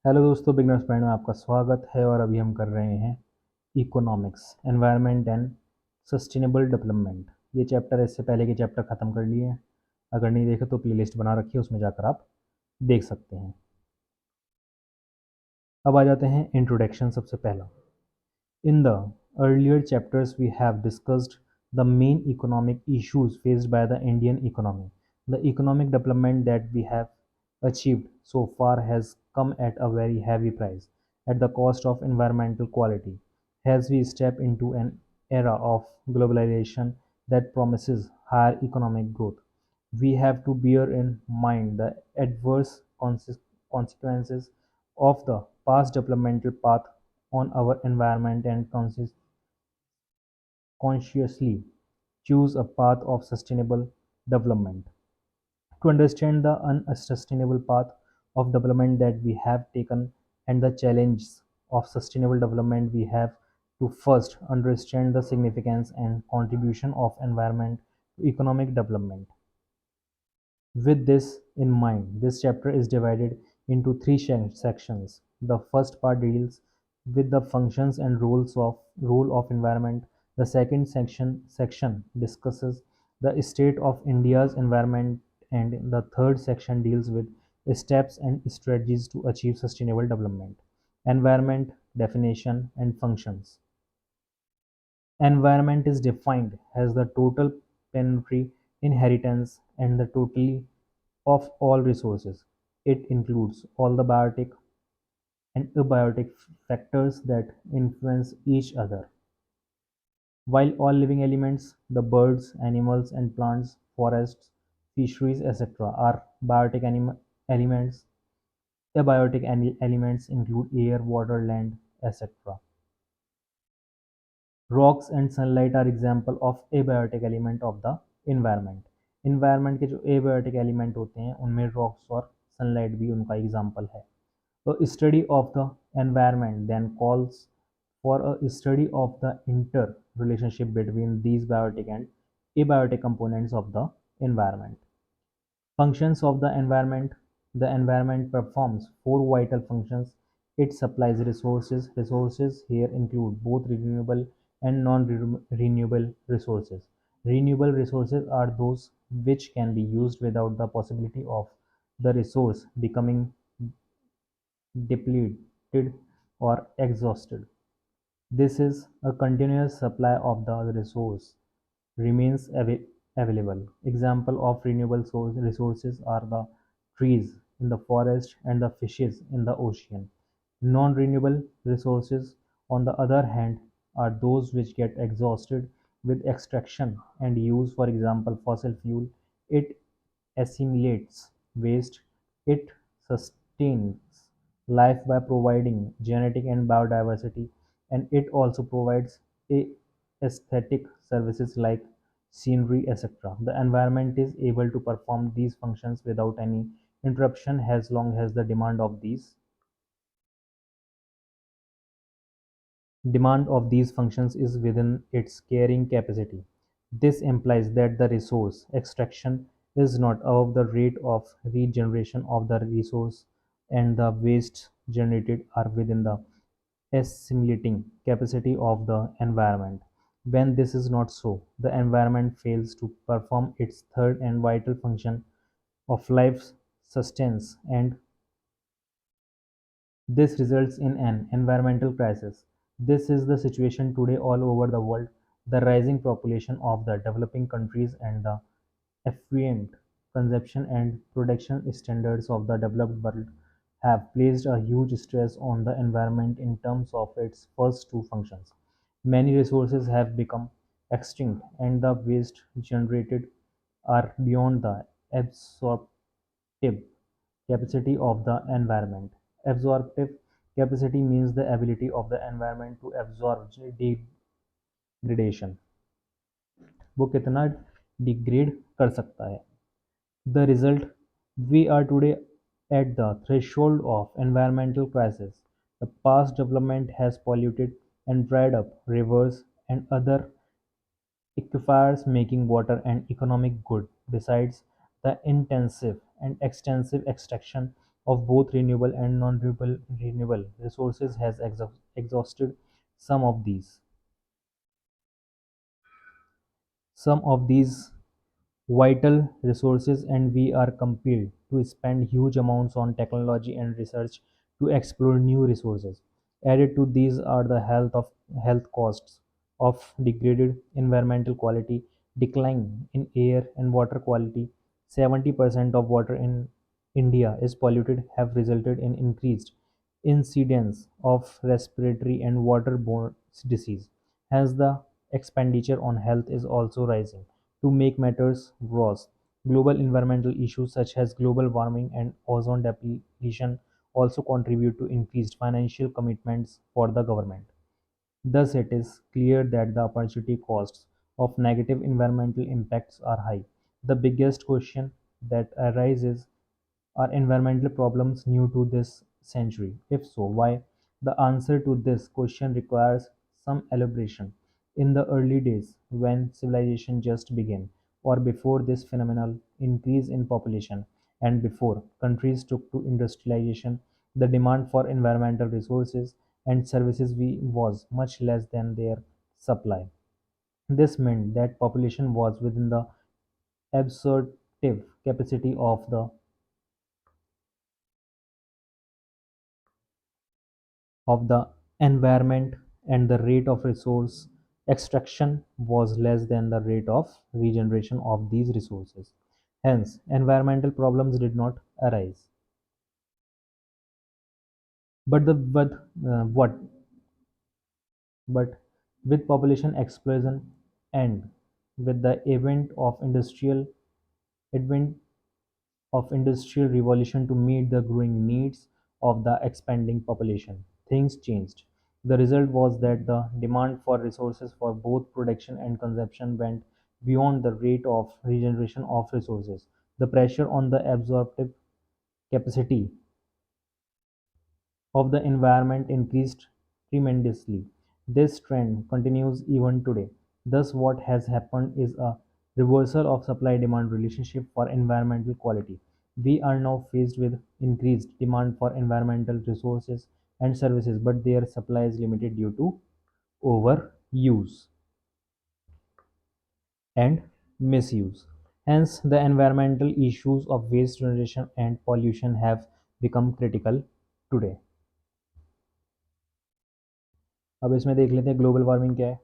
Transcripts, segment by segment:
Hello दोस्तों, beginners point में आपका स्वागत है। और अभी हम कर रहे हैं economics, environment and sustainable development. ये चैप्टर इससे पहले के चैप्टर ख़त्म कर लिए हैं। अगर नहीं देखे तो प्लेलिस्ट बना रखी है, उसमें जाकर आप देख सकते हैं। अब आ जाते हैं इंट्रोडक्शन। सबसे पहला, in the earlier chapters, we have discussed the main economic issues faced by the Indian economy. The economic development that we have achieved so far has come at a very heavy price, at the cost of environmental quality. As we step into an era of globalization that promises higher economic growth, we have to bear in mind the adverse consequences of the past developmental path on our environment and consciously choose a path of sustainable development. To understand the unsustainable path of development that we have taken and the challenges of sustainable development, we have to first understand the significance and contribution of environment to economic development. With this in mind, this chapter is divided into three sections. The first part deals with the functions and role of environment. The second section discusses the state of India's environment, and the third section deals with steps and strategies to achieve sustainable development. Environment definition and functions. Environment is defined as the total plenary inheritance and the totality of all resources. It includes all the biotic and abiotic factors that influence each other. While all living elements, the birds, animals, and plants, forests, fisheries, etc., are biotic elements, abiotic elements include air, water, land, etc. Rocks and sunlight are example of abiotic element of the environment. Environment के जो abiotic element होते हैं उनमें rocks और sunlight भी उनका example है। तो study of the environment then calls for a study of the inter relationship between these biotic and abiotic components of the environment. Functions of the environment. The environment performs four vital functions. It supplies resources. Resources here include both renewable and non-renewable resources. Renewable resources are those which can be used without the possibility of the resource becoming depleted or exhausted. This is a continuous supply of the resource remains available. Example of renewable resources are the trees in the forest and the fishes in the ocean. Non-renewable resources, on the other hand, are those which get exhausted with extraction and use. For example, fossil fuel. It assimilates waste. It sustains life by providing genetic and biodiversity, and it also provides a aesthetic services like scenery, etc. The environment is able to perform these functions without any interruption as long as the demand of these functions is within its carrying capacity. This implies that the resource extraction is not above the rate of regeneration of the resource, and the waste generated are within the assimilating capacity of the environment. When this is not so, the environment fails to perform its third and vital function of life sustenance, and this results in an environmental crisis. This is the situation today all over the world. The rising population of the developing countries and the affluent consumption and production standards of the developed world have placed a huge stress on the environment in terms of its first two functions. Many resources have become extinct, and the waste generated are beyond the absorptive capacity of the environment. Absorptive capacity means the ability of the environment to absorb degradation. वो कितना degrade कर सकता है। The result, we are today at the threshold of environmental crisis. The past development has polluted and dried up rivers and other aquifers, making water an economic good. Besides the intensive and extensive extraction of both renewable and non-renewable resources has exhausted some of these. Some of these vital resources, and we are compelled to spend huge amounts on technology and research to explore new resources. Added to these are the health costs of degraded environmental quality, decline in air and water quality. 70% of water in India is polluted have resulted in increased incidence of respiratory and waterborne disease. Hence, the expenditure on health is also rising. To make matters worse, global environmental issues such as global warming and ozone depletion also contribute to increased financial commitments for the government. Thus, it is clear that the opportunity costs of negative environmental impacts are high. The biggest question that arises, are environmental problems new to this century? If so, why? The answer to this question requires some elaboration. In the early days, when civilization just began, or before this phenomenal increase in population, and before countries took to industrialization, the demand for environmental resources and services was much less than their supply. This meant that population was within the absorptive capacity of the environment, and the rate of resource extraction was less than the rate of regeneration of these resources. Hence, environmental problems did not arise. But the what? But with population explosion and with the advent of industrial revolution to meet the growing needs of the expanding population, things changed. The result was that the demand for resources for both production and consumption went beyond the rate of regeneration of resources. The pressure on the absorptive capacity of the environment increased tremendously. This trend continues even today. Thus, what has happened is a reversal of supply demand relationship for environmental quality. We are now faced with increased demand for environmental resources and services, but their supply is limited due to overuse and misuse. Hence, the environmental issues of waste generation and pollution have become critical today. अब इसमें देख लेते हैं global warming क्या है.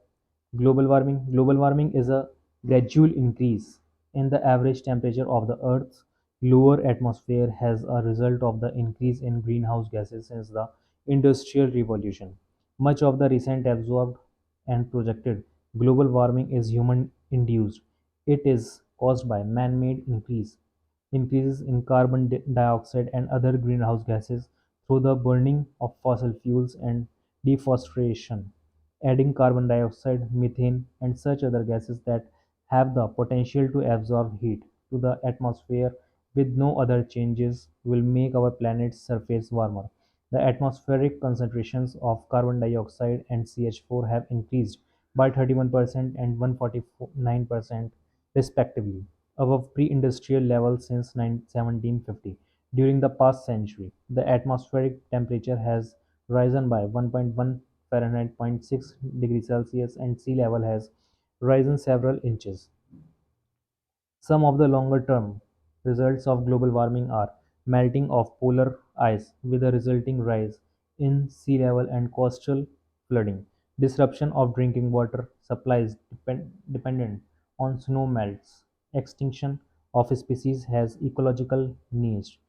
Global warming is a gradual increase in the average temperature of the Earth's lower atmosphere as a result of the increase in greenhouse gases since the Industrial Revolution. Much of the recent absorbed and projected global warming is human induced. It is caused by man-made increases in carbon dioxide and other greenhouse gases through the burning of fossil fuels and deforestation, adding carbon dioxide, methane, and such other gases that have the potential to absorb heat to the atmosphere with no other changes will make our planet's surface warmer. The atmospheric concentrations of carbon dioxide and CH4 have increased by 31% and 149% respectively, above pre-industrial levels since 1750. During the past century, the atmospheric temperature has risen by 1.1 Fahrenheit point 6 degrees Celsius, and sea level has risen several inches. Some of the longer-term results of global warming are melting of polar ice with a resulting rise in sea level and coastal flooding, disruption of drinking water supplies dependent on snow melts, extinction of species as ecological niche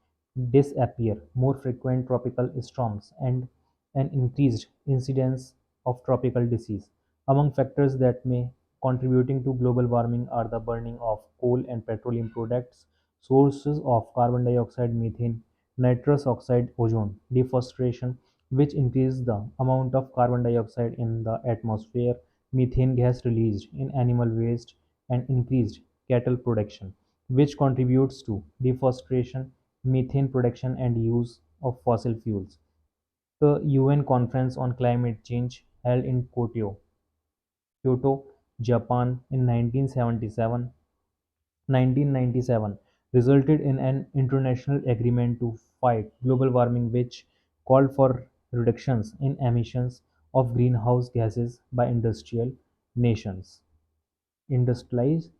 disappear, more frequent tropical storms, and an increased incidence of tropical disease. Among factors that may contributing to global warming are the burning of coal and petroleum products, sources of carbon dioxide, methane, nitrous oxide, ozone, deforestation, which increase the amount of carbon dioxide in the atmosphere, methane gas released in animal waste, and increased cattle production, which contributes to deforestation, methane production, and use of fossil fuels. The UN Conference on Climate Change held in Kyoto, Japan in 1997 resulted in an international agreement to fight global warming, which called for reductions in emissions of greenhouse gases by nations industrialized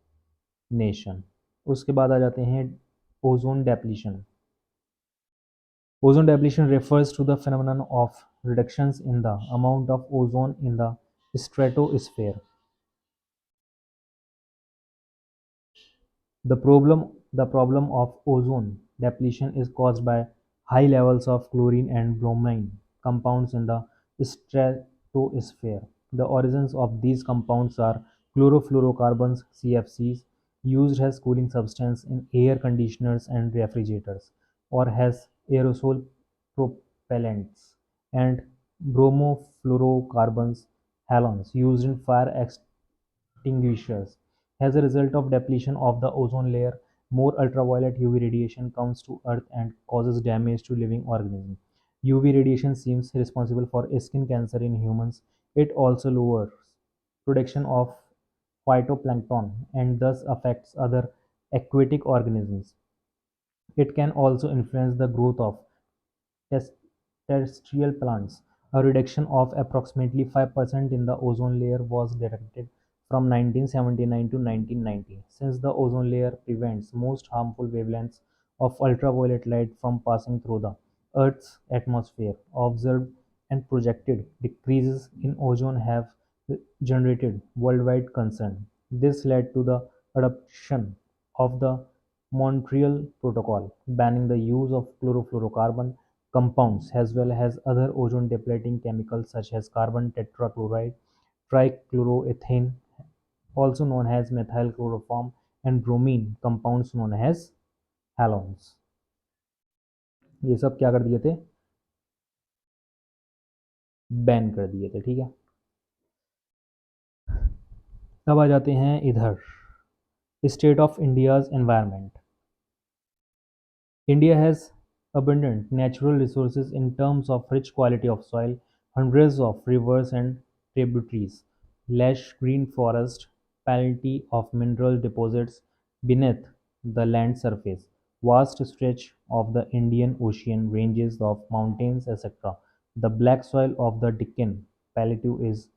nation। उसके बाद आ जाते हैं ozone depletion. Ozone depletion refers to the phenomenon of reductions in the amount of ozone in the stratosphere. The problem of ozone depletion is caused by high levels of chlorine and bromine compounds in the stratosphere. The origins of these compounds are chlorofluorocarbons (CFCs) used as cooling substance in air conditioners and refrigerators, or as aerosol propellants, and bromofluorocarbons halogens used in fire extinguishers. As a result of depletion of the ozone layer, more ultraviolet UV radiation comes to Earth and causes damage to living organisms. UV radiation seems responsible for skin cancer in humans. It also lowers production of phytoplankton and thus affects other aquatic organisms. It can also influence the growth of tes- terrestrial plants. A reduction of approximately 5% in the ozone layer was detected from 1979 to 1990. Since the ozone layer prevents most harmful wavelengths of ultraviolet light from passing through the Earth's atmosphere, observed and projected decreases in ozone have generated worldwide concern. This led to the adoption of the Montreal Protocol, banning the use of chlorofluorocarbon compounds as well as other ozone-depleting chemicals such as carbon tetrachloride, trichloroethane, also known as methyl chloroform, and bromine compounds known as halogens। ये सब क्या कर दिए थे? Ban कर दिए थे। ठीक है, अब आ जाते हैं इधर state of India's environment. India has abundant natural resources in terms of rich quality of soil, hundreds of rivers and tributaries, lush green forest, plenty of mineral deposits beneath the land surface, vast stretch of the Indian Ocean, ranges of mountains, etc. The black soil of the Deccan Plateau is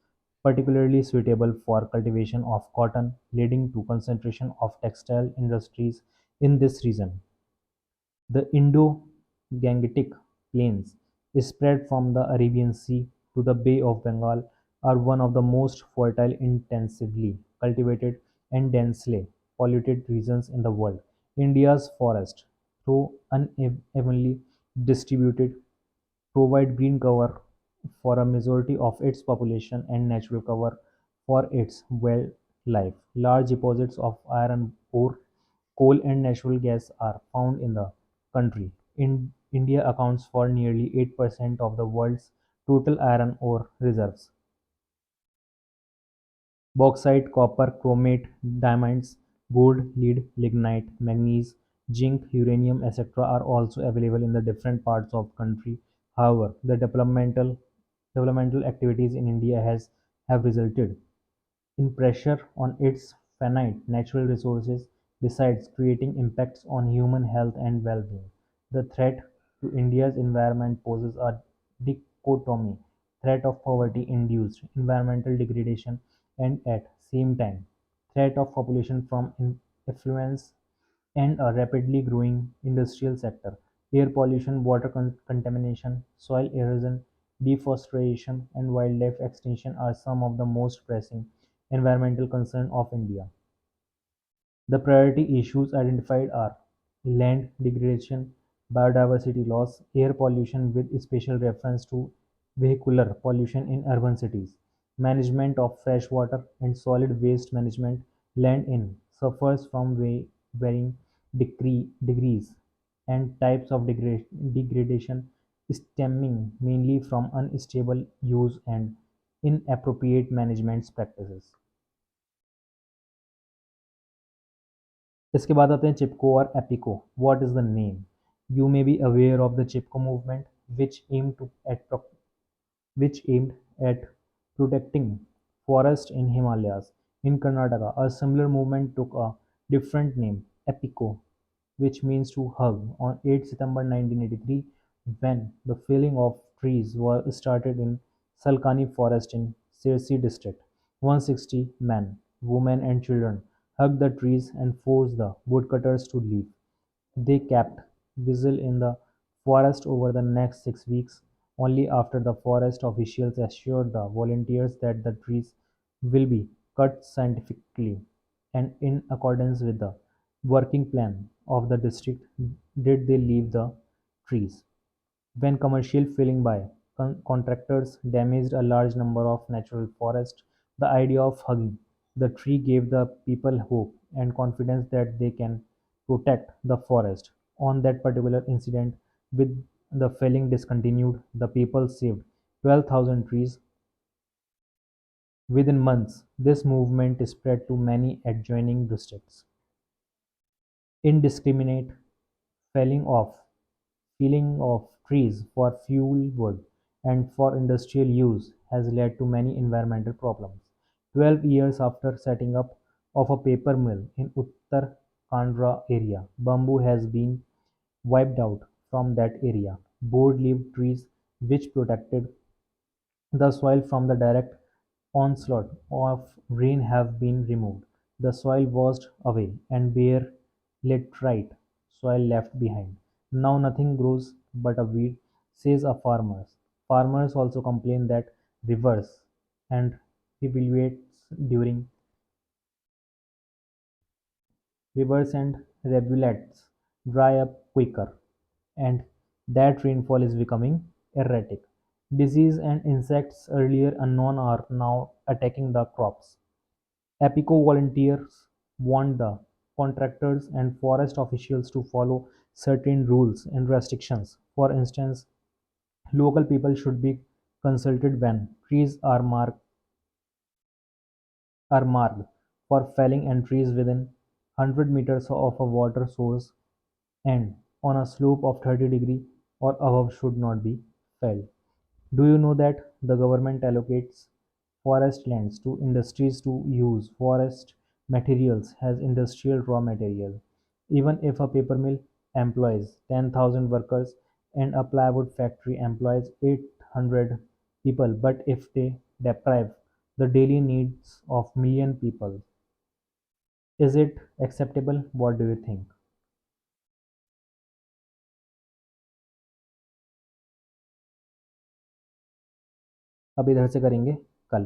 particularly suitable for cultivation of cotton, leading to concentration of textile industries in this region. The Indo-Gangetic Plains, spread from the Arabian Sea to the Bay of Bengal, are one of the most fertile, intensively cultivated, and densely polluted regions in the world. India's forests, though unevenly distributed, provide green cover for a majority of its population and natural cover for its wildlife. Large deposits of iron ore, coal, and natural gas are found in the country. India accounts for nearly 8% of the world's total iron ore reserves. Bauxite, copper, chromate, diamonds, gold, lead, lignite, manganese, zinc, uranium, etc. are also available in the different parts of country. However, the developmental activities in India have resulted in pressure on its finite natural resources, besides creating impacts on human health and well-being. The threat to India's environment poses a dichotomy: threat of poverty-induced environmental degradation and at same time threat of population from affluence and a rapidly growing industrial sector. Air pollution, water contamination, soil erosion, deforestation, and wildlife extinction are some of the most pressing environmental concerns of India. The priority issues identified are land degradation, biodiversity loss, air pollution with special reference to vehicular pollution in urban cities, management of fresh water and solid waste management. Land in suffers from varying degrees and types of degradation stemming mainly from unstable use and inappropriate management practices। इसके बाद आते हैं चिपको और Appiko. What is the name? You may be aware of the Chipko movement which aimed to at which aimed at protecting forests in Himalayas. In Karnataka, a similar movement took a different name, Epico. which means to hug. On 8 September 1983, when the felling of trees was started in Salkani Forest in Sirsi district, 160 men, women and children hugged the trees and forced the woodcutters to leave. They kept vigil in the forest over the next 6 weeks. Only after the forest officials assured the volunteers that the trees will be cut scientifically and in accordance with the working plan of the district did they leave the trees. When commercial felling by contractors damaged a large number of natural forests, the idea of hugging the tree gave the people hope and confidence that they can protect the forest. On that particular incident, with the felling discontinued, the people saved 12,000 trees within months. This movement spread to many adjoining districts. Indiscriminate felling of trees for fuel wood and for industrial use has led to many environmental problems. 12 years after setting up of a paper mill in Uttar Kandra area, bamboo has been wiped out from that area. Broad-leaved trees which protected the soil from the direct onslaught of rain have been removed, the soil washed away, and bare laterite soil left behind. Now nothing grows but a weed, says a farmer. Farmers also complain that rivers and rivulets during rivers and rivulets dry up quicker, and that rainfall is becoming erratic. Disease and insects earlier unknown are now attacking the crops. Apico volunteers want the contractors and forest officials to follow certain rules and restrictions. For instance, local people should be consulted when trees are marked for felling and trees within 100 meters of a water source and on a slope of 30° or above should not be felled. Do you know that the government allocates forest lands to industries to use forest materials as industrial raw material? Even if a paper mill employs 10,000 workers and a plywood factory employs 800 people, but if they deprive the daily needs of million people, is it acceptable? What do you think? अब इधर से करेंगे कल।